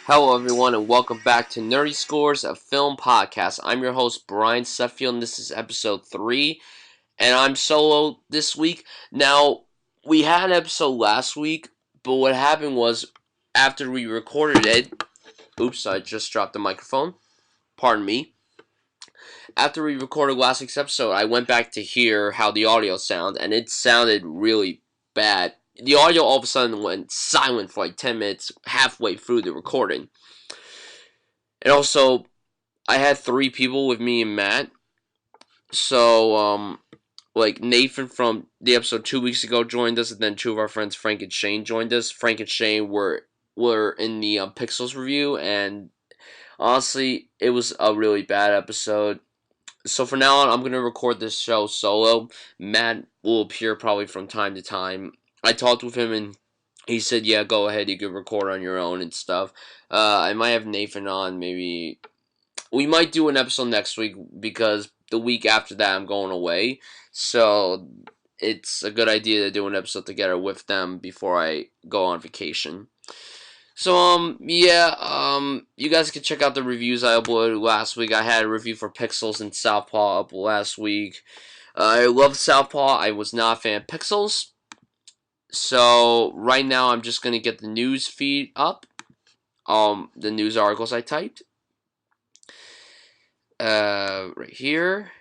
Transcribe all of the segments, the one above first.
Hello, everyone, and welcome back to Nerdy Scores, a film podcast. I'm your host, Bryan Sudfield, and this is episode 3, and I'm solo this week. Now, we had an episode last week, but what happened was, after we recorded it, oops, I just dropped the microphone, pardon me. After we recorded last week's episode, I went back to hear how the audio sounded, and it sounded really bad. The audio all of a sudden went silent for like 10 minutes halfway through the recording. And also, I had 3 people with me and Matt. So, like Nathan from the episode 2 weeks ago joined us, and then 2 of our friends, Frank and Shane, joined us. Frank and Shane were in the Pixels review, and honestly, it was a really bad episode. So for now on, I'm gonna record this show solo. Matt will appear probably from time to time. I talked with him, and he said, "Yeah, go ahead. You can record on your own and stuff." I might have Nathan on, maybe. We might do an episode next week because the week after that I'm going away. So it's a good idea to do an episode together with them before I go on vacation. So you guys can check out the reviews I uploaded last week. I had a review for Pixels and Southpaw up last week. I love Southpaw. I was not a fan of Pixels. So right now I'm just gonna get the news feed up. The news articles I typed. Right here.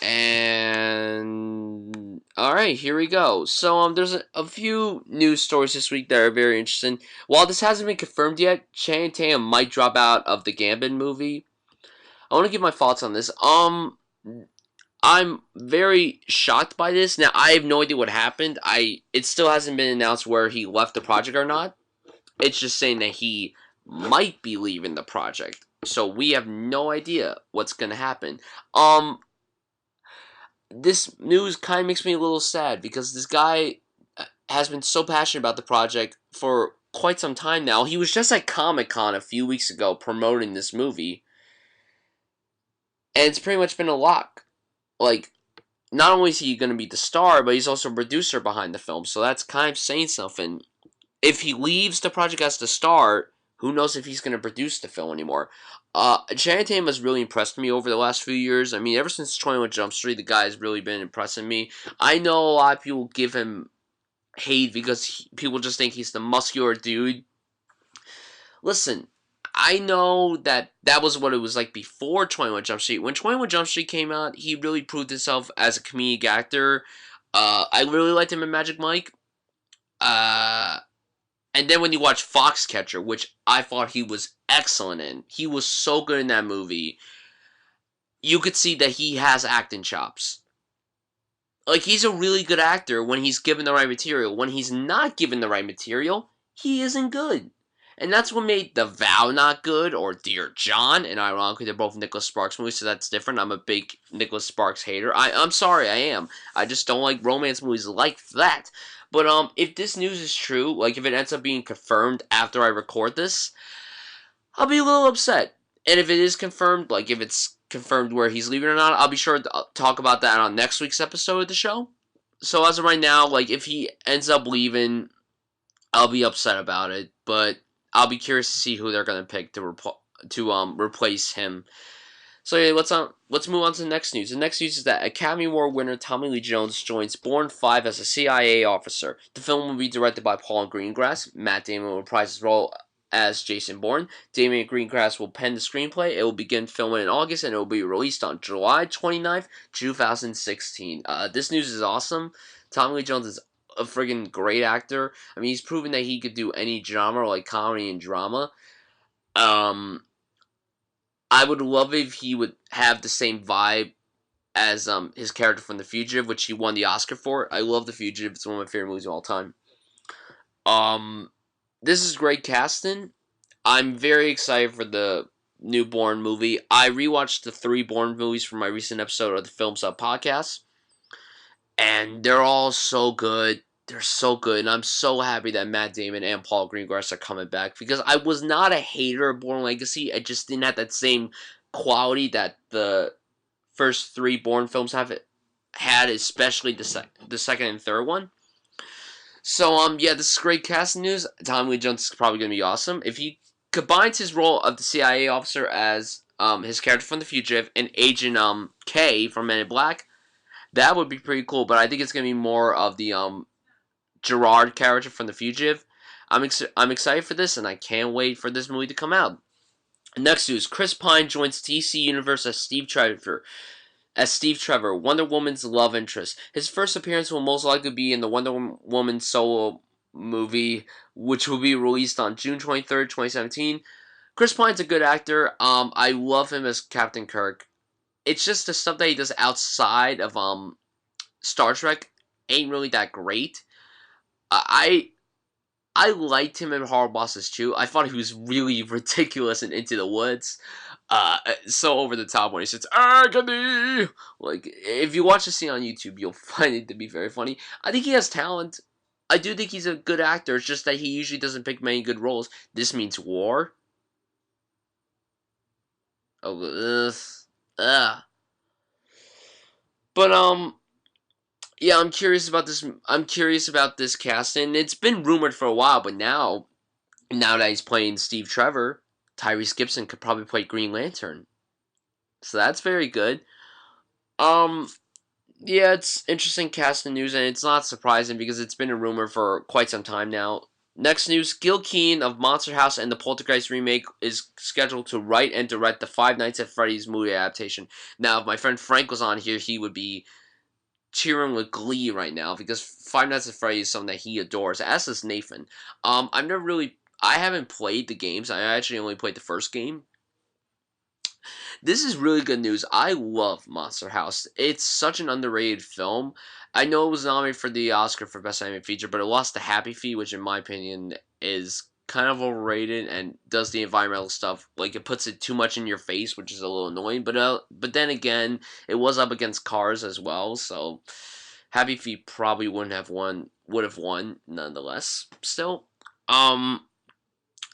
And alright, here we go. So there's a few news stories this week that are very interesting. While this hasn't been confirmed yet, Channing Tatum might drop out of the Gambit movie. I want to give my thoughts on this. I'm very shocked by this. Now I have no idea what happened. It still hasn't been announced where he left the project or not. It's just saying that he might be leaving the project. So we have no idea what's gonna happen. This news kind of makes me a little sad because this guy has been so passionate about the project for quite some time now. He was just at Comic-Con a few weeks ago promoting this movie, and it's pretty much been a lock. Like, not only is he going to be the star, but he's also a producer behind the film, so that's kind of saying something. If he leaves the project as the star, who knows if he's going to produce the film anymore. Channing Tatum has really impressed me over the last few years. I mean, ever since 21 Jump Street, the guy has really been impressing me. I know a lot of people give him hate because people just think he's the muscular dude. Listen, I know that was what it was like before 21 Jump Street. When 21 Jump Street came out, he really proved himself as a comedic actor. I really liked him in Magic Mike. And then when you watch Foxcatcher, which I thought he was excellent in, he was so good in that movie, you could see that he has acting chops. Like, he's a really good actor when he's given the right material. When he's not given the right material, he isn't good. And that's what made The Vow not good, or Dear John, and ironically, they're both Nicholas Sparks movies, so that's different. I'm a big Nicholas Sparks hater. I'm sorry, I am. I just don't like romance movies like that. But, if this news is true, like, if it ends up being confirmed after I record this, I'll be a little upset. And if it is confirmed, like, if it's confirmed where he's leaving or not, I'll be sure to talk about that on next week's episode of the show. So as of right now, like, if he ends up leaving, I'll be upset about it, but I'll be curious to see who they're gonna pick to replace him. So yeah, let's move on to the next news. The next news is that Academy Award winner Tommy Lee Jones joins Bourne 5 as a CIA officer. The film will be directed by Paul Greengrass. Matt Damon will reprise his role as Jason Bourne. Damon Greengrass will pen the screenplay. It will begin filming in August, and it will be released on July 29th, 2016. This news is awesome. Tommy Lee Jones is a friggin' great actor. I mean, he's proven that he could do any genre, like comedy and drama. I would love if he would have the same vibe as his character from The Fugitive, which he won the Oscar for. I love The Fugitive. It's one of my favorite movies of all time. This is great casting. I'm very excited for the new Bourne movie. I rewatched the 3 Bourne movies from my recent episode of the Films Up podcast, and they're all so good. They're so good, and I'm so happy that Matt Damon and Paul Greengrass are coming back, because I was not a hater of Bourne Legacy. I just didn't have that same quality that the first 3 Bourne films have had, especially the second and third one. So, yeah, this is great casting news. Tommy Lee Jones is probably going to be awesome. If he combines his role of the CIA officer as his character from The Fugitive and Agent K from Men in Black. That would be pretty cool, but I think it's gonna be more of the Gerard character from The Fugitive. I'm excited for this, and I can't wait for this movie to come out. Next news: Chris Pine joins DC Universe as Steve Trevor, Wonder Woman's love interest. His first appearance will most likely be in the Wonder Woman solo movie, which will be released on June 23rd, 2017. Chris Pine's a good actor. I love him as Captain Kirk. It's just the stuff that he does outside of Star Trek ain't really that great. I I liked him in Horror Bosses too. I thought he was really ridiculous in Into the Woods. So over the top when he says agony. Like if you watch the scene on YouTube, you'll find it to be very funny. I think he has talent. I do think he's a good actor. It's just that he usually doesn't pick many good roles. This means war. Oh, ugh. But yeah, I'm curious about this. I'm curious about this casting. It's been rumored for a while, but now that he's playing Steve Trevor, Tyrese Gibson could probably play Green Lantern. So that's very good. Um, yeah, it's interesting casting news, and it's not surprising because it's been a rumor for quite some time now. Next news, Gil Keane of Monster House and the Poltergeist remake is scheduled to write and direct the Five Nights at Freddy's movie adaptation. Now, if my friend Frank was on here, he would be cheering with glee right now because Five Nights at Freddy's is something that he adores, as does Nathan. I haven't played the games. I actually only played the first game. This is really good news. I love Monster House. It's such an underrated film. I know it was nominated for the Oscar for Best Animated Feature, but it lost to Happy Feet, which in my opinion is kind of overrated and does the environmental stuff. Like it puts it too much in your face, which is a little annoying. But then again, it was up against Cars as well, so Happy Feet probably would have won nonetheless. Still, I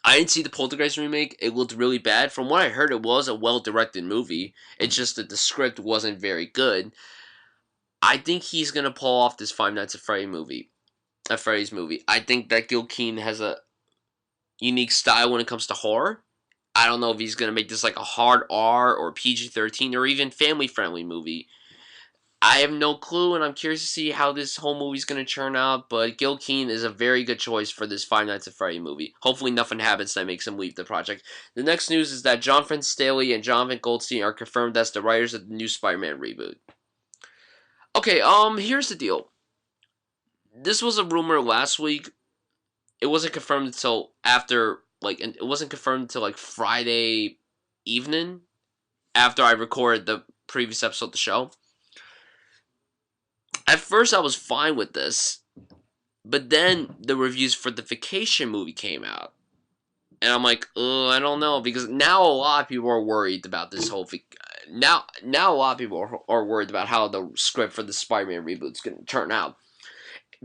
didn't see the Poltergeist remake. It looked really bad. From what I heard, it was a well-directed movie. It's just that the script wasn't very good. I think he's gonna pull off this Five Nights at Freddy's movie. I think that Gil Keane has a unique style when it comes to horror. I don't know if he's gonna make this like a hard R or PG-13 or even family-friendly movie. I have no clue, and I'm curious to see how this whole movie's going to turn out, but Gil Keane is a very good choice for this Five Nights at Freddy movie. Hopefully nothing happens that makes him leave the project. The next news is that Jonathan Staley and Jonathan Goldstein are confirmed as the writers of the new Spider-Man reboot. Okay, here's the deal. This was a rumor last week. It wasn't confirmed until it wasn't confirmed until like Friday evening after I recorded the previous episode of the show. At first, I was fine with this, but then the reviews for the Vacation movie came out, and I'm like, oh, I don't know, because now a lot of people are worried about this whole. Now a lot of people are worried about how the script for the Spider-Man reboot is going to turn out.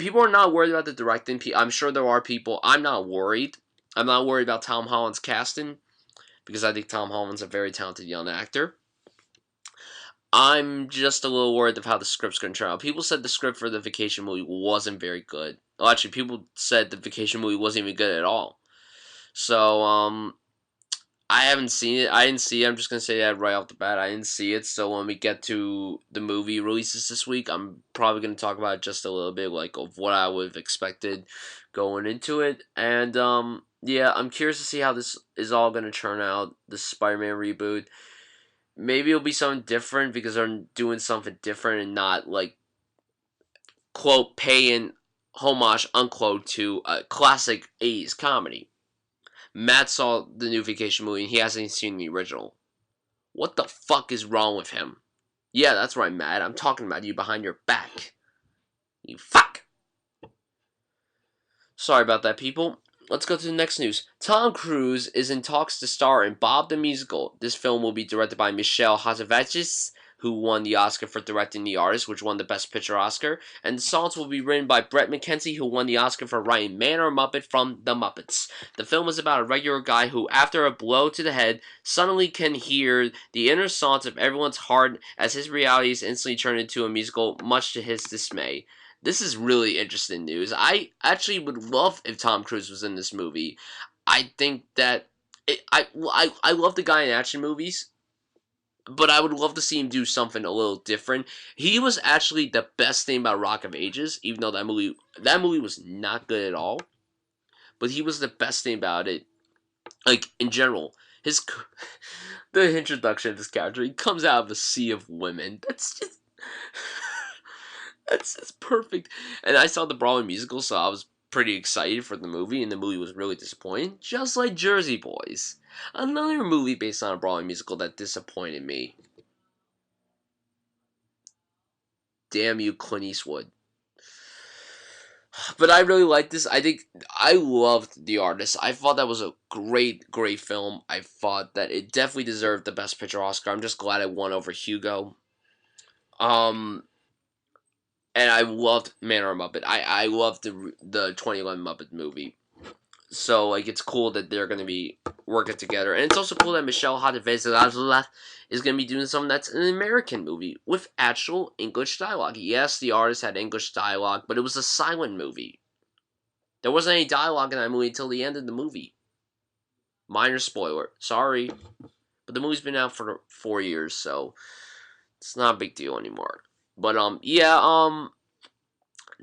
People are not worried about the directing. I'm sure there are people. I'm not worried. I'm not worried about Tom Holland's casting because I think Tom Holland's a very talented young actor. I'm just a little worried of how the script's going to turn out. People said the script for the Vacation movie wasn't very good. Well, actually, people said the Vacation movie wasn't even good at all. So, I haven't seen it. I didn't see it. I'm just going to say that right off the bat. I didn't see it. So, when we get to the movie releases this week, I'm probably going to talk about it just a little bit, like, of what I would have expected going into it. And, yeah, I'm curious to see how this is all going to turn out, the Spider-Man reboot. Maybe it'll be something different because they're doing something different and not like quote paying homage unquote to a classic 80s comedy. Matt saw the new Vacation movie and he hasn't seen the original. What the fuck is wrong with him? Yeah, that's right, Matt. I'm talking about you behind your back. You fuck. Sorry about that, people. Let's go to the next news. Tom Cruise is in talks to star in Bob the Musical. This film will be directed by Michelle Hazanavicius, who won the Oscar for directing The Artist, which won the Best Picture Oscar. And the songs will be written by Brett McKenzie, who won the Oscar for writing Man or Muppet from The Muppets. The film is about a regular guy who, after a blow to the head, suddenly can hear the inner thoughts of everyone's heart as his reality is instantly turned into a musical, much to his dismay. This is really interesting news. I actually would love if Tom Cruise was in this movie. I think that I love the guy in action movies, but I would love to see him do something a little different. He was actually the best thing about Rock of Ages, even though that movie was not good at all. But he was the best thing about it. Like in general, his the introduction of this character, he comes out of a sea of women. That's just that's just perfect. And I saw the Broadway musical, so I was pretty excited for the movie, and the movie was really disappointing, just like Jersey Boys. Another movie based on a Broadway musical that disappointed me. Damn you, Clint Eastwood. But I really liked this. I think I loved The Artist. I thought that was a great, great film. I thought that it definitely deserved the Best Picture Oscar. I'm just glad it won over Hugo. Um, and I loved Man or Muppet. I loved the 2011 Muppet movie. So like it's cool that they're gonna be working together, and it's also cool that Michelle Hadjivaizallah is gonna be doing something that's an American movie with actual English dialogue. Yes, The Artist had English dialogue, but it was a silent movie. There wasn't any dialogue in that movie until the end of the movie. Minor spoiler, sorry, but the movie's been out for 4 years, so it's not a big deal anymore. But yeah,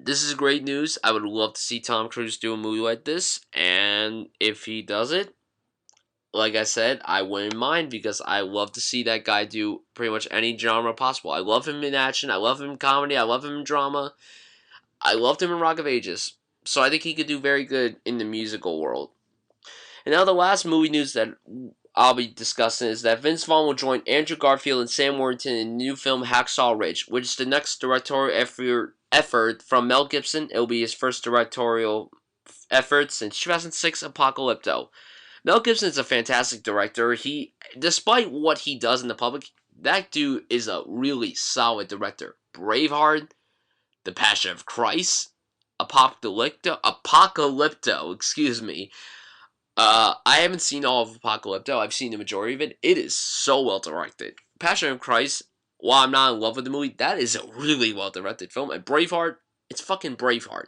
this is great news. I would love to see Tom Cruise do a movie like this, and if he does it, like I said, I wouldn't mind because I love to see that guy do pretty much any genre possible. I love him in action, I love him in comedy, I love him in drama. I loved him in Rock of Ages. So I think he could do very good in the musical world. And now the last movie news that I'll be discussing is that Vince Vaughn will join Andrew Garfield and Sam Worthington in the new film Hacksaw Ridge, which is the next directorial effort from Mel Gibson. It will be his first directorial effort since 2006 Apocalypto. Mel Gibson is a fantastic director. Despite what he does in the public, that dude is a really solid director. Braveheart, The Passion of Christ, Apocalypto, excuse me. I haven't seen all of Apocalypto. I've seen the majority of it. It is so well directed. Passion of Christ, while I'm not in love with the movie, that is a really well directed film. And Braveheart, it's fucking Braveheart.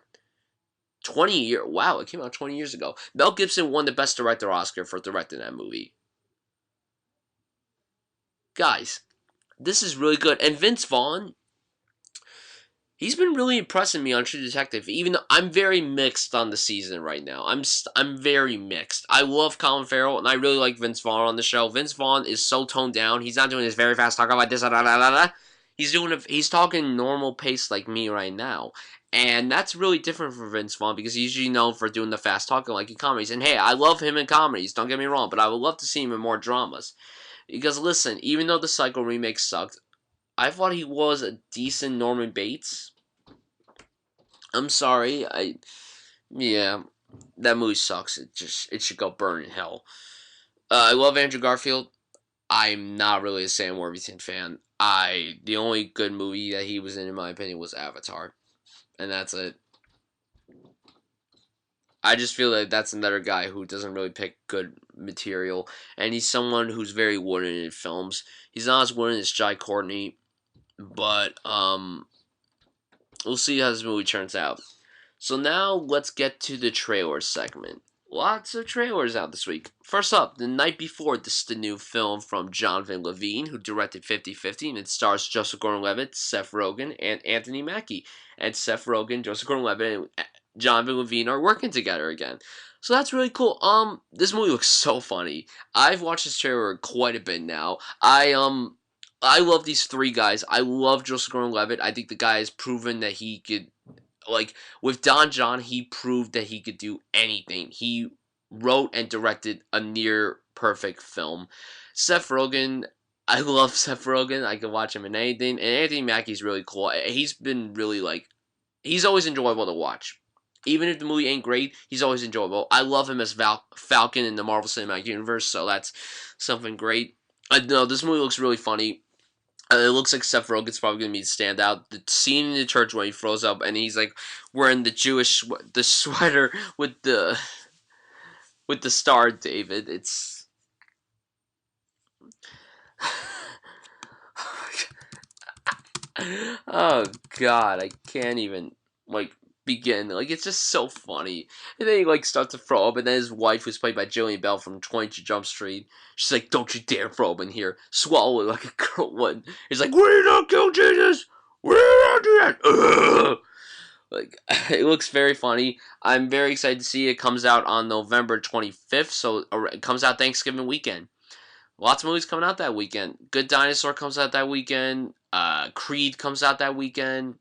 20 years, wow, it came out 20 years ago. Mel Gibson won the Best Director Oscar for directing that movie. Guys, this is really good. And Vince Vaughn, he's been really impressing me on True Detective. Even though I'm very mixed on the season right now. I'm very mixed. I love Colin Farrell and I really like Vince Vaughn on the show. Vince Vaughn is so toned down. He's not doing his very fast talk about this. He's talking normal pace like me right now. And that's really different for Vince Vaughn because he's usually known for doing the fast talking like in comedies. And hey, I love him in comedies, don't get me wrong, but I would love to see him in more dramas. Because listen, even though the Psycho remake sucked, I thought he was a decent Norman Bates. I'm sorry, yeah, that movie sucks. It should go burn in hell. I love Andrew Garfield. I'm not really a Sam Worthington fan. The only good movie that he was in my opinion, was Avatar, and that's it. I just feel like that's another guy who doesn't really pick good material, and he's someone who's very wooden in films. He's not as wooden as Jai Courtney, but we'll see how this movie turns out. So now let's get to the trailer segment. Lots of trailers out this week. First up, The Night Before. This is the new film from Jonathan Levine, who directed 50/50, and it stars Joseph Gordon-Levitt, Seth Rogen, and Anthony Mackie. And Seth Rogen, Joseph Gordon-Levitt, and Jonathan Levine are working together again. So that's really cool. This movie looks so funny. I've watched this trailer quite a bit now. I love these three guys. I love Joseph Gordon-Levitt. I think the guy has proven that he could, like, with Don John, he proved that he could do anything. He wrote and directed a near perfect film. Seth Rogen, I love Seth Rogen. I can watch him in anything. And Anthony Mackie's really cool. He's been really, like, he's always enjoyable to watch. Even if the movie ain't great, he's always enjoyable. I love him as Falcon in the Marvel Cinematic Universe, so that's something great. No, this movie looks really funny. It looks like Seth Rogen's probably going to be the standout. The scene in the church when he throws up and he's like wearing the sweater with the star David. It's oh god, I can't even, like, begin. Like, it's just so funny. And then he, like, starts to throw up, and then his wife, who's played by Jillian Bell from 22 Jump Street, she's like, don't you dare throw up in here. Swallow it like a girl would. He's like, will you not kill Jesus? Will you not do that? Ugh. Like, it looks very funny. I'm very excited to see it. It comes out on November 25th, so it comes out Thanksgiving weekend. Lots of movies coming out that weekend. Good Dinosaur comes out that weekend. Creed comes out that weekend.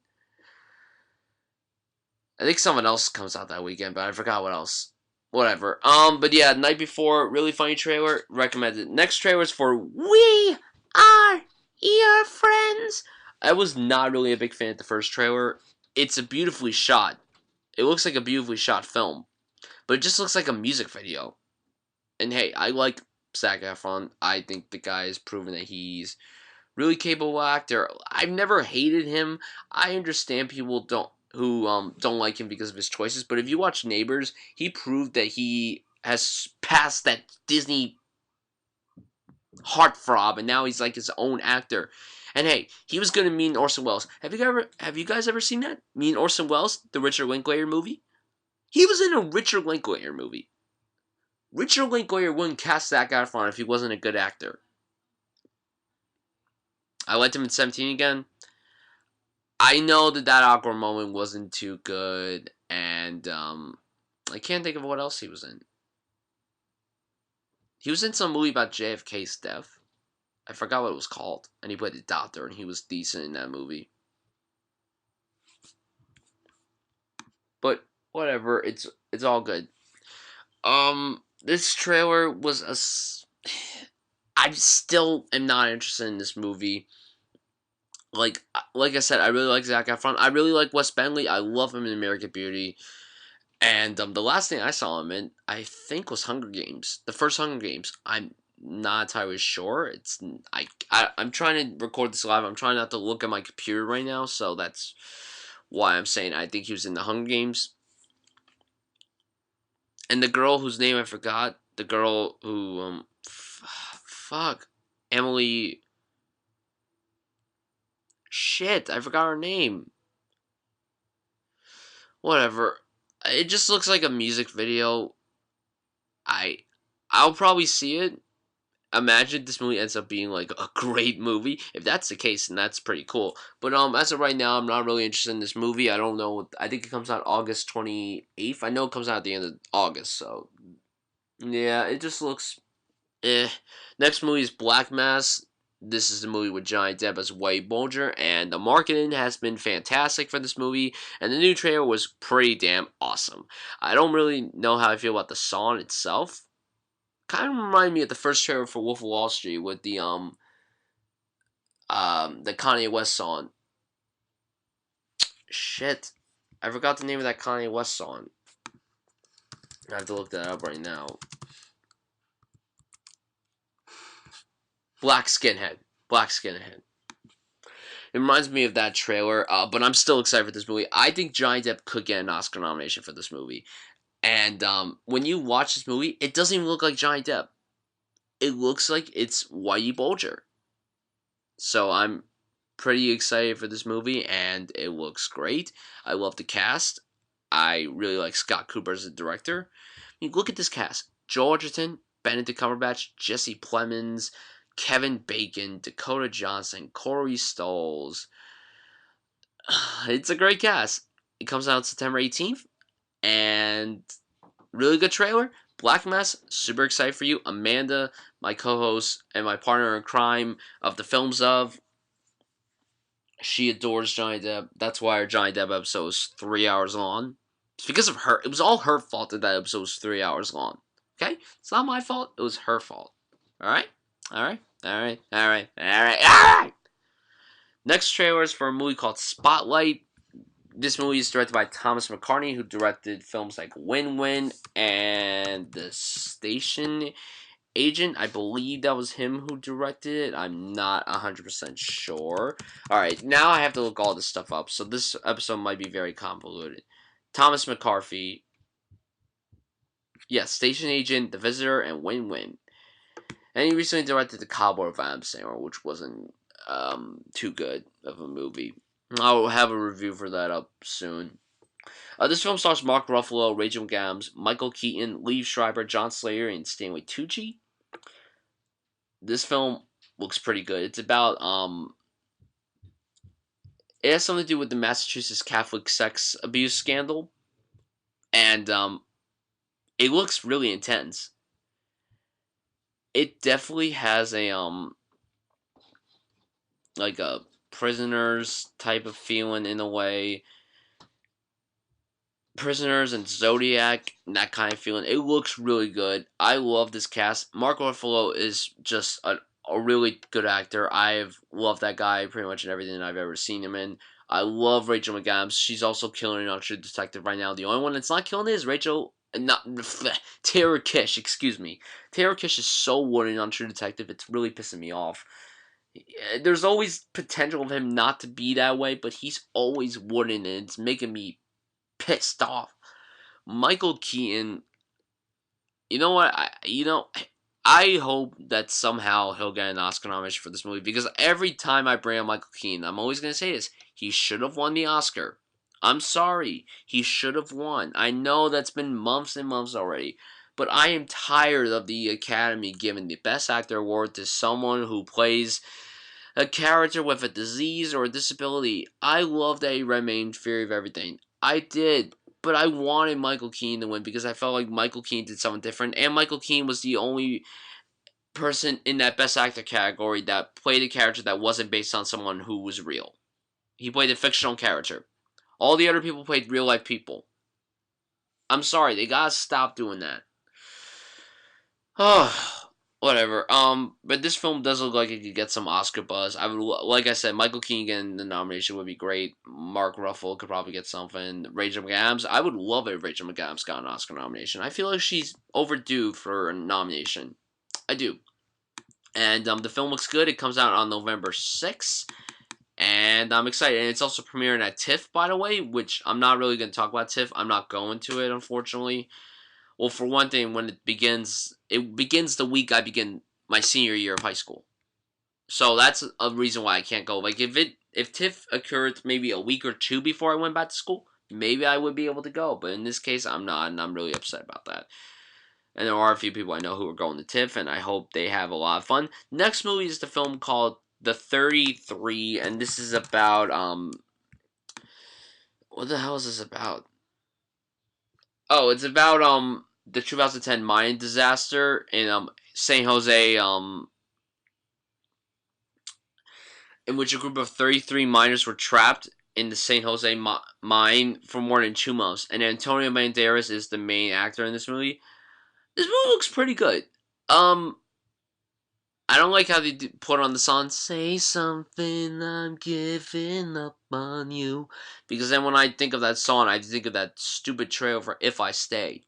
I think someone else comes out that weekend, but I forgot what else. Whatever. But yeah, Night Before, really funny trailer. Recommended. Next trailer is for We Are Your Friends. I was not really a big fan of the first trailer. It's a beautifully shot. It looks like a beautifully shot film, but it just looks like a music video. And hey, I like Zac Efron. I think the guy has proven that he's really capable actor. I've never hated him. I understand people don't like him because of his choices, but if you watch Neighbors, he proved that he has passed that Disney heartthrob, and now he's like his own actor. And hey, he was good in Me and Orson Welles. Have you guys ever seen that? Me and Orson Welles, the Richard Linklater movie? He was in a Richard Linklater movie. Richard Linklater wouldn't cast Zac Efron if he wasn't a good actor. I liked him in 17 again. I know that awkward moment wasn't too good, and I can't think of what else he was in. He was in some movie about JFK's death. I forgot what it was called, and he played the doctor, and he was decent in that movie. But whatever, it's all good. This trailer was I still am not interested in this movie. Like I said, I really like Zac Efron. I really like Wes Bentley. I love him in American Beauty. And the last thing I saw him in, I think, was Hunger Games. The first Hunger Games. I'm not entirely sure. I'm trying to record this live. I'm trying not to look at my computer right now, so that's why I'm saying I think he was in the Hunger Games. And the girl whose name I forgot, the girl who Emily. Shit, I forgot her name. Whatever. It just looks like a music video. I'll probably see it. Imagine this movie ends up being like a great movie. If that's the case, then that's pretty cool. But as of right now, I'm not really interested in this movie. I don't know. I think it comes out August 28th. I know it comes out at the end of August. So yeah, it just looks Next movie is Black Mass. This is the movie with Johnny Depp as Whitey Bulger, and the marketing has been fantastic for this movie, and the new trailer was pretty damn awesome. I don't really know how I feel about the song itself. Kind of reminded me of the first trailer for Wolf of Wall Street with the Kanye West song. Shit, I forgot the name of that Kanye West song. I have to look that up right now. Black Skinhead. Black Skinhead. It reminds me of that trailer, but I'm still excited for this movie. I think Johnny Depp could get an Oscar nomination for this movie. And when you watch this movie, it doesn't even look like Johnny Depp. It looks like it's Whitey Bulger. So I'm pretty excited for this movie, and it looks great. I love the cast. I really like Scott Cooper as the director. I mean, look at this cast. Joel Edgerton, Benedict Cumberbatch, Jesse Plemons, Kevin Bacon, Dakota Johnson, Corey Stoles. It's a great cast. It comes out September 18th, and really good trailer. Black Mass, super excited for you. Amanda, my co-host and my partner in crime of the Films Of, she adores Johnny Depp. That's why our Johnny Depp episode was 3 hours long. It's because of her. It was all her fault that episode was 3 hours long. Okay? It's not my fault. It was her fault. Alright? Alright? Alright? Alright? Alright? Alright! Next trailer is for a movie called Spotlight. This movie is directed by Thomas McCartney, who directed films like Win Win and The Station Agent. I believe that was him who directed it. I'm not 100% sure. Alright, now I have to look all this stuff up, so this episode might be very convoluted. Thomas McCarthy. Yes, Station Agent, The Visitor, and Win Win. And he recently directed The Cowboy of Adam Sandler, which wasn't too good of a movie. I'll have a review for that up soon. This film stars Mark Ruffalo, Rachel McAdams, Michael Keaton, Liev Schreiber, John Slater, and Stanley Tucci. This film looks pretty good. It's about it has something to do with the Massachusetts Catholic sex abuse scandal, and it looks really intense. It definitely has a like a prisoners type of feeling in a way. Prisoners and Zodiac, and that kind of feeling. It looks really good. I love this cast. Mark Ruffalo is just a really good actor. I've loved that guy pretty much in everything I've ever seen him in. I love Rachel McAdams. She's also killing it on True Detective right now. The only one that's not killing it is Rachel, not Tara Kish. Excuse me. Tara Kish is so wooden on True Detective. It's really pissing me off. There's always potential of him not to be that way, but he's always wooden, and it's making me pissed off. Michael Keaton, you know what? I hope that somehow he'll get an Oscar nomination for this movie, because every time I bring up Michael Keaton, I'm always going to say this. He should have won the Oscar. I'm sorry. He should have won. I know that's been months and months already, but I am tired of the Academy giving the Best Actor award to someone who plays a character with a disease or a disability. I love that he remained Fear of Everything. I did. But I wanted Michael Keaton to win because I felt like Michael Keaton did something different. And Michael Keaton was the only person in that Best Actor category that played a character that wasn't based on someone who was real. He played a fictional character. All the other people played real life people. I'm sorry, they gotta stop doing that. Oh, whatever. But this film does look like it could get some Oscar buzz. I would, like I said, Michael Keegan getting the nomination would be great. Mark Ruffalo could probably get something. Rachel McAdams, I would love it if Rachel McAdams got an Oscar nomination. I feel like she's overdue for a nomination. I do. And the film looks good. It comes out on November 6th. And I'm excited. And it's also premiering at TIFF, by the way, which I'm not really going to talk about TIFF. I'm not going to it, unfortunately. Well, for one thing, when it begins the week I begin my senior year of high school. So that's a reason why I can't go. Like, if TIFF occurred maybe a week or two before I went back to school, maybe I would be able to go. But in this case, I'm not, and I'm really upset about that. And there are a few people I know who are going to TIFF, and I hope they have a lot of fun. Next movie is the film called The 33, and this is about, what the hell is this about? Oh, it's about, the 2010 mine disaster in San Jose, in which a group of 33 miners were trapped in the San Jose mine for more than 2 months. And Antonio Banderas is the main actor in this movie. This movie looks pretty good. I don't like how they put on the song "Say Something, I'm Giving Up on You," because then when I think of that song, I think of that stupid trailer for "If I Stay."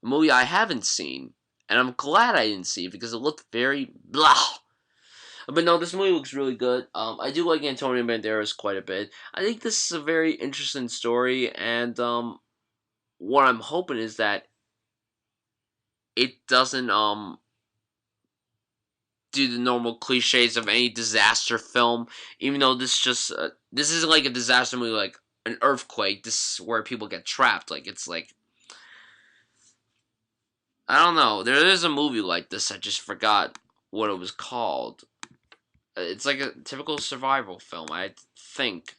A movie I haven't seen, and I'm glad I didn't see it because it looked very blah. But no, this movie looks really good. I do like Antonio Banderas quite a bit. I think this is a very interesting story, and what I'm hoping is that it doesn't do the normal cliches of any disaster film. Even though this isn't like a disaster movie, like an earthquake. This is where people get trapped. Like it's like, I don't know. There is a movie like this. I just forgot what it was called. It's like a typical survival film, I think.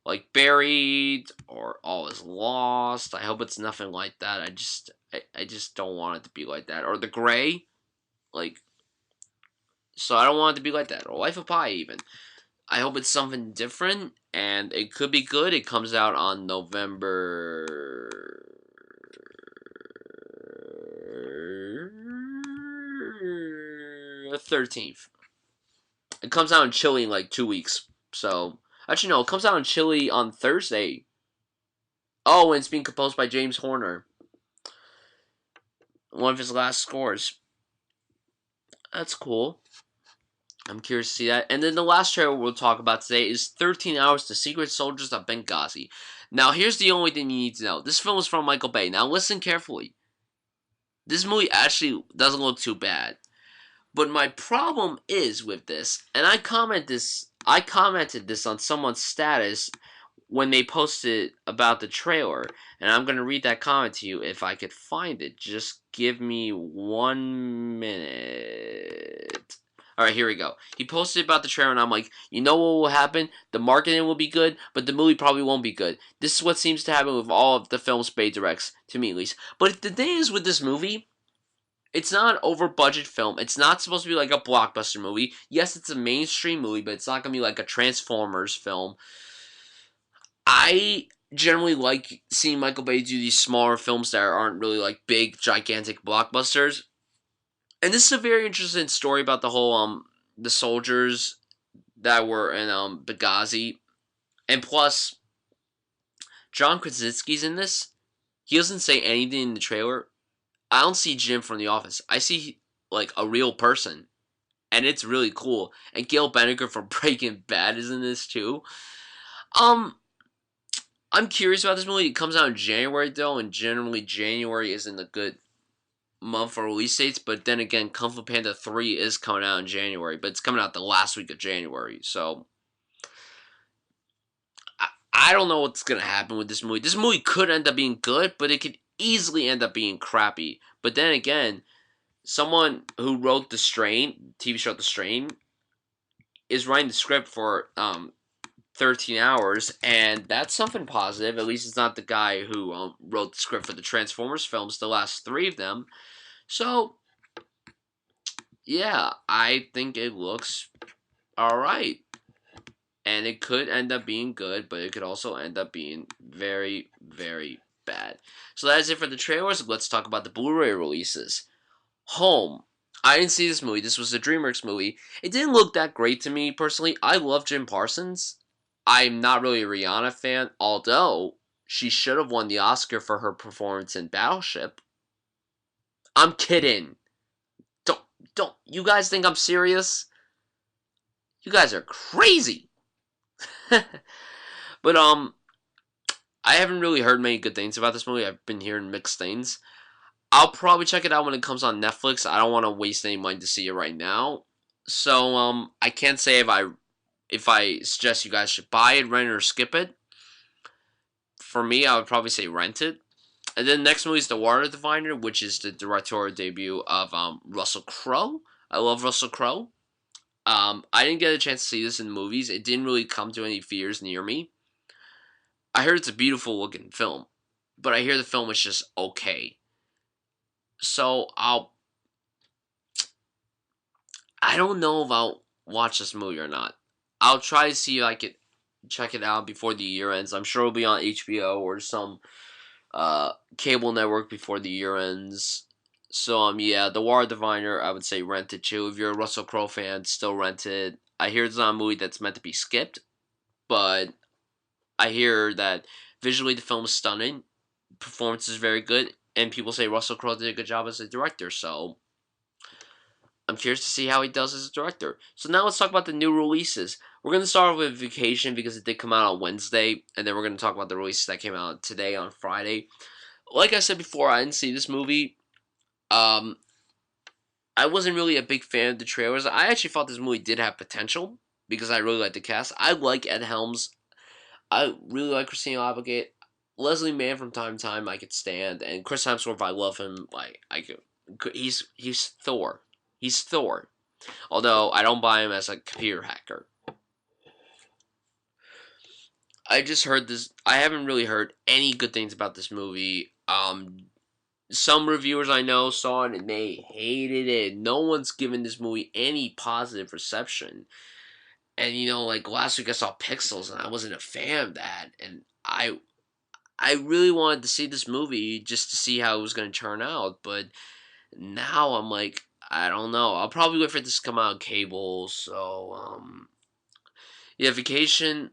Like Buried or All Is Lost. I hope it's nothing like that. I just don't want it to be like that. Or The Gray. Like, so I don't want it to be like that. Or Life of Pi, even. I hope it's something different, and it could be good. It comes out on November 13th. It comes out in Chile in like 2 weeks. So, actually, no, it comes out in Chile on Thursday. Oh, and it's being composed by James Horner. One of his last scores. That's cool. I'm curious to see that. And then the last trailer we'll talk about today is 13 Hours to Secret Soldiers of Benghazi. Now, here's the only thing you need to know. This film is from Michael Bay. Now, listen carefully. This movie actually doesn't look too bad. But my problem is with this, and I commented this on someone's status when they posted about the trailer, and I'm gonna read that comment to you if I could find it. Just give me 1 minute. Alright, here we go. He posted about the trailer, and I'm like, you know what will happen? The marketing will be good, but the movie probably won't be good. This is what seems to happen with all of the films Spade directs, to me at least. But the thing is with this movie, it's not an over budget film. It's not supposed to be like a blockbuster movie. Yes, it's a mainstream movie, but it's not gonna be like a Transformers film. I generally like seeing Michael Bay do these smaller films that aren't really like big, gigantic blockbusters. And this is a very interesting story about the whole the soldiers that were in Benghazi. And plus, John Krasinski's in this. He doesn't say anything in the trailer. I don't see Jim from The Office. I see like a real person, and it's really cool. And Gail Benniger from Breaking Bad is in this too. Um, I'm curious about this movie. It comes out in January though, and generally January isn't a good month for release dates. But then again, Kung Fu Panda 3 is coming out in January, but it's coming out the last week of January. So I don't know what's gonna happen with this movie. This movie could end up being good, but it could easily end up being crappy. But then again, someone who wrote The Strain, TV show The Strain, is writing the script for 13 hours, and that's something positive. At least it's not the guy who wrote the script for the Transformers films, the last three of them. So, yeah, I think it looks alright. And it could end up being good, but it could also end up being very, very bad. So that is it for the trailers. Let's talk about the Blu-ray releases. Home. I didn't see this movie. This was a DreamWorks movie. It didn't look that great to me, personally. I love Jim Parsons. I'm not really a Rihanna fan, although she should have won the Oscar for her performance in Battleship. I'm kidding. Don't. You guys think I'm serious? You guys are crazy. But I haven't really heard many good things about this movie. I've been hearing mixed things. I'll probably check it out when it comes on Netflix. I don't want to waste any money to see it right now. So I can't say if I suggest you guys should buy it, rent it, or skip it. For me, I would probably say rent it. And then next movie is The Water Diviner, which is the directorial debut of Russell Crowe. I love Russell Crowe. I didn't get a chance to see this in movies. It didn't really come to any theaters near me. I heard it's a beautiful looking film, but I hear the film is just okay. So I don't know if I'll watch this movie or not. I'll try to see if I could check it out before the year ends. I'm sure it'll be on HBO or some cable network before the year ends. So yeah, The Water Diviner, I would say rent it too. If you're a Russell Crowe fan, still rent it. I hear it's not a movie that's meant to be skipped, but I hear that visually the film is stunning, performance is very good, and people say Russell Crowe did a good job as a director, so I'm curious to see how he does as a director. So now let's talk about the new releases. We're going to start with Vacation because it did come out on Wednesday, and then we're going to talk about the releases that came out today on Friday. Like I said before, I didn't see this movie. I wasn't really a big fan of the trailers. I actually thought this movie did have potential because I really like the cast. I like Ed Helms. I really like Christina Applegate. Leslie Mann from time to time I could stand, and Chris Hemsworth, I love him. Like I could, he's Thor. He's Thor. Although I don't buy him as a computer hacker. I just heard this. I haven't really heard any good things about this movie. Some reviewers I know saw it and they hated it. No one's given this movie any positive reception. And like last week I saw Pixels and I wasn't a fan of that. And I really wanted to see this movie just to see how it was going to turn out. But now I'm like, I don't know. I'll probably wait for this to come out on cable. So, yeah, Vacation.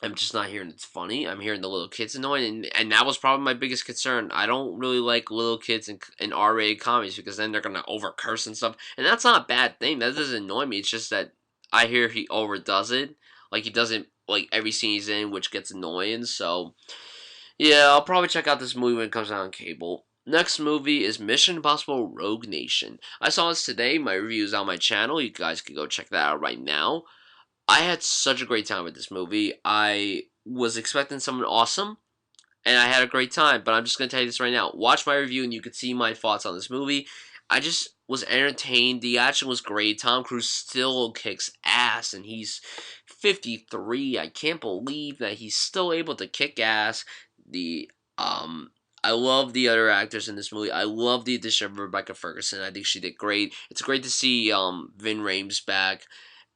I'm just not hearing it's funny. I'm hearing the little kids annoying, and that was probably my biggest concern. I don't really like little kids in R-rated comedies because then they're gonna over curse and stuff, and that's not a bad thing. That doesn't annoy me. It's just that I hear he overdoes it, like he doesn't like every scene he's in, which gets annoying. So yeah, I'll probably check out this movie when it comes out on cable. Next movie is Mission Impossible Rogue Nation. I saw this today. My review is on my channel. You guys can go check that out right now. I had such a great time with this movie. I was expecting something awesome, and I had a great time. But I'm just gonna tell you this right now. Watch my review, and you can see my thoughts on this movie. I just was entertained. The action was great. Tom Cruise still kicks ass, and he's 53. I can't believe that he's still able to kick ass. The I love the other actors in this movie. I love the addition of Rebecca Ferguson. I think she did great. It's great to see Vin Rhames back.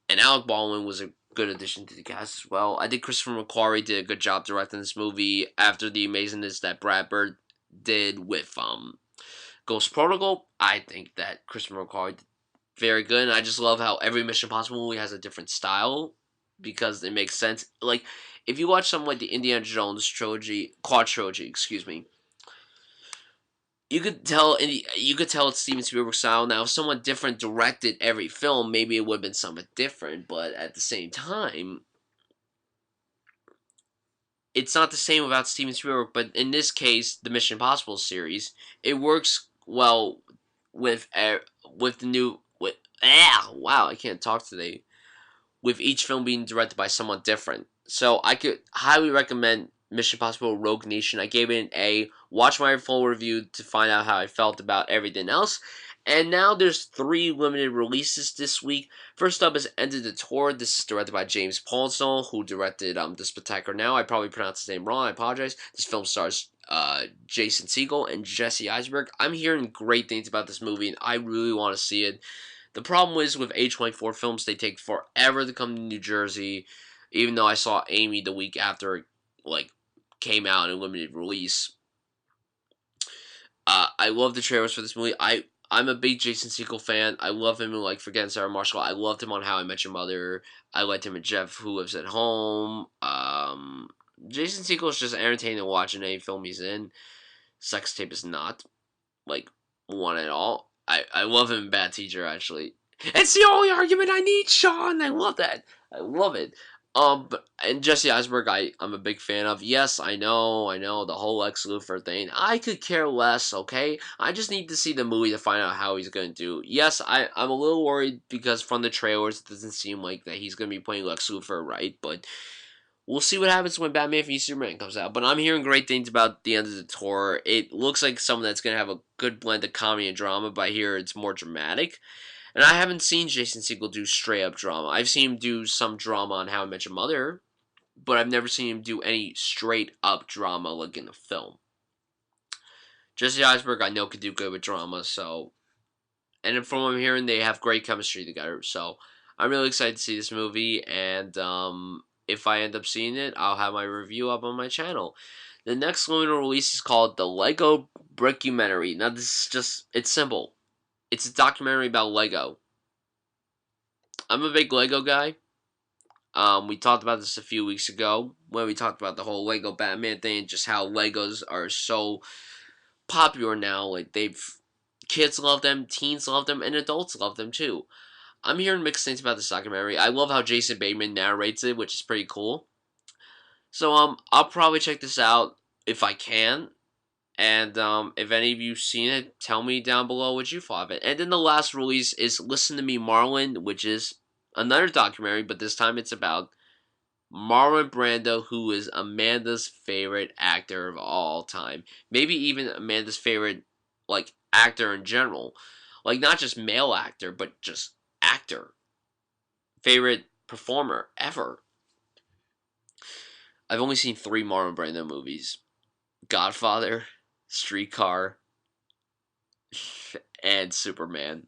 And Alec Baldwin was a good addition to the cast as well. I think Christopher McQuarrie did a good job directing this movie after the amazingness that Brad Bird did with Ghost Protocol. I think that Christopher McQuarrie did very good, and I just love how every Mission Impossible movie has a different style because it makes sense. Like, if you watch something like the Indiana Jones trilogy, quad trilogy, excuse me, you could tell it's Steven Spielberg style. Now, if someone different directed every film, maybe it would have been something different. But at the same time, it's not the same without Steven Spielberg. But in this case, the Mission Impossible series, it works well with with the new with wow, I can't talk today. With each film being directed by someone different. So I could highly recommend Mission Impossible Rogue Nation. I gave it an A. Watch my full review to find out how I felt about everything else. And now there's 3 limited releases this week. First up is End of the Tour. This is directed by James Paulson, who directed The Spectacular Now. I probably pronounced his name wrong. I apologize. This film stars Jason Segel and Jesse Eisenberg. I'm hearing great things about this movie, and I really want to see it. The problem is with A24 films, they take forever to come to New Jersey. Even though I saw Amy the week after it came out in a limited release. I love the trailers for this movie. I'm a big Jason Segel fan. I love him in Forgetting Sarah Marshall. I loved him on How I Met Your Mother. I liked him in Jeff Who Lives at Home. Jason Segel is just entertaining to watch in any film he's in. Sex Tape is not one at all. I love him in Bad Teacher, actually. It's the only argument I need, Sean. I love that. I love it. And Jesse Eisenberg, I'm a big fan of. Yes, I know, the whole Lex Luthor thing. I could care less, okay? I just need to see the movie to find out how he's going to do. Yes, I'm a little worried because from the trailers, it doesn't seem like that he's going to be playing Lex Luthor right, but we'll see what happens when Batman v Superman comes out. But I'm hearing great things about the End of the Tour. It looks like something that's going to have a good blend of comedy and drama, but I hear it's more dramatic. And I haven't seen Jason Segel do straight up drama. I've seen him do some drama on How I Met Your Mother, but I've never seen him do any straight up drama in a film. Jesse Eisenberg, I know, could do good with drama, so. And from what I'm hearing, they have great chemistry together, so I'm really excited to see this movie, and if I end up seeing it, I'll have my review up on my channel. The next limited release is called The Lego Brickumentary. Now, this is just, it's simple. It's a documentary about Lego. I'm a big Lego guy. We talked about this a few weeks ago when we talked about the whole Lego Batman thing, just how Legos are so popular now. Kids love them, teens love them, and adults love them too. I'm hearing mixed things about this documentary. I love how Jason Bateman narrates it, which is pretty cool. So I'll probably check this out if I can. And if any of you've seen it, tell me down below what you thought of it. And then the last release is Listen to Me, Marlon, which is another documentary, but this time it's about Marlon Brando, who is Amanda's favorite actor of all time. Maybe even Amanda's favorite, actor in general. Not just male actor, but just actor. Favorite performer ever. I've only seen 3 Marlon Brando movies. Godfather, Streetcar, and Superman.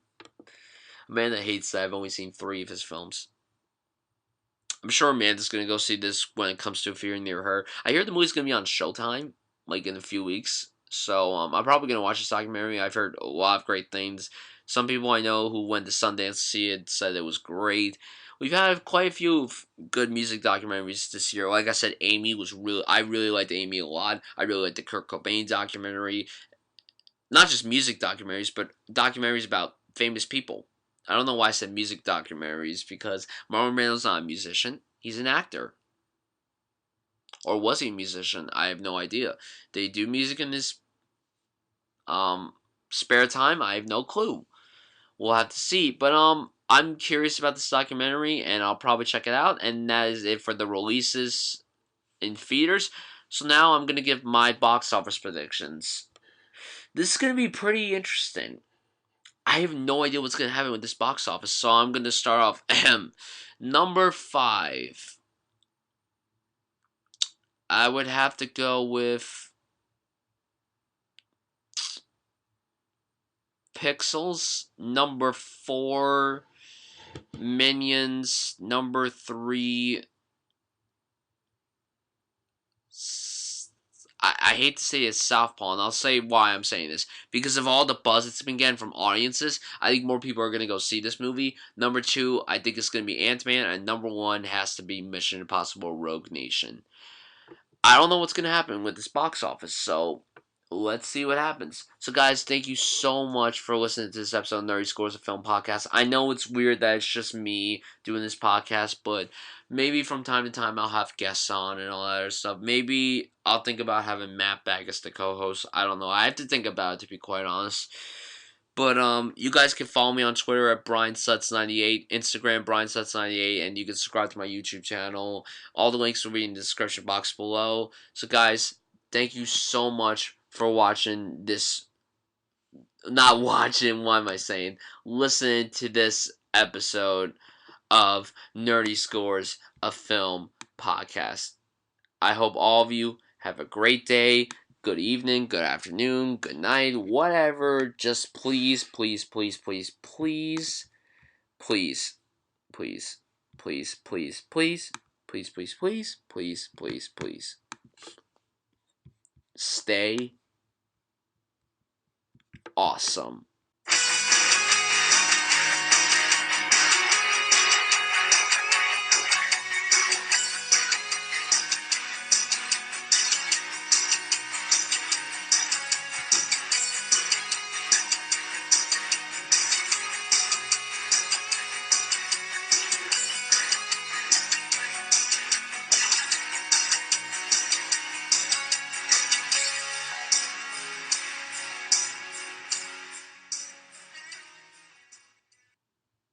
Amanda hates that I've only seen 3 of his films. I'm sure Amanda's going to go see this when it comes to Fear Near Her. I hear the movie's going to be on Showtime, in a few weeks. So, I'm probably going to watch this documentary. I've heard a lot of great things. Some people I know who went to Sundance to see it said it was great. We've had quite a few good music documentaries this year. Like I said, I really liked Amy a lot. I really liked the Kurt Cobain documentary. Not just music documentaries, but documentaries about famous people. I don't know why I said music documentaries, because Marlon Brando's not a musician. He's an actor. Or was he a musician? I have no idea. Did he do music in his spare time? I have no clue. We'll have to see. But I'm curious about this documentary, and I'll probably check it out. And that is it for the releases in theaters. So now I'm going to give my box office predictions. This is going to be pretty interesting. I have no idea what's going to happen with this box office, so I'm going to start off. Number 5. I would have to go with Pixels. Number 4, Minions. Number 3, I hate to say it's Southpaw, and I'll say why I'm saying this. Because of all the buzz it's been getting from audiences, I think more people are going to go see this movie. Number 2, I think it's going to be Ant-Man, and number 1 has to be Mission Impossible Rogue Nation. I don't know what's going to happen with this box office, so let's see what happens. So, guys, thank you so much for listening to this episode of Nerdy Scores, a film podcast. I know it's weird that it's just me doing this podcast, but maybe from time to time I'll have guests on and all that other stuff. Maybe I'll think about having Matt back as the co-host. I don't know. I have to think about it, to be quite honest. But you guys can follow me on Twitter at BryanSuts98, Instagram BryanSuts98, and you can subscribe to my YouTube channel. All the links will be in the description box below. So guys, thank you so much for watching this. Not watching, what am I saying? Listening to this episode of Nerdy Scores, a film podcast. I hope all of you have a great day, good evening, good afternoon, good night, whatever. Just please, please, please, please, please, please, please, please, please, please, please, please, please, please, please, please, stay awesome.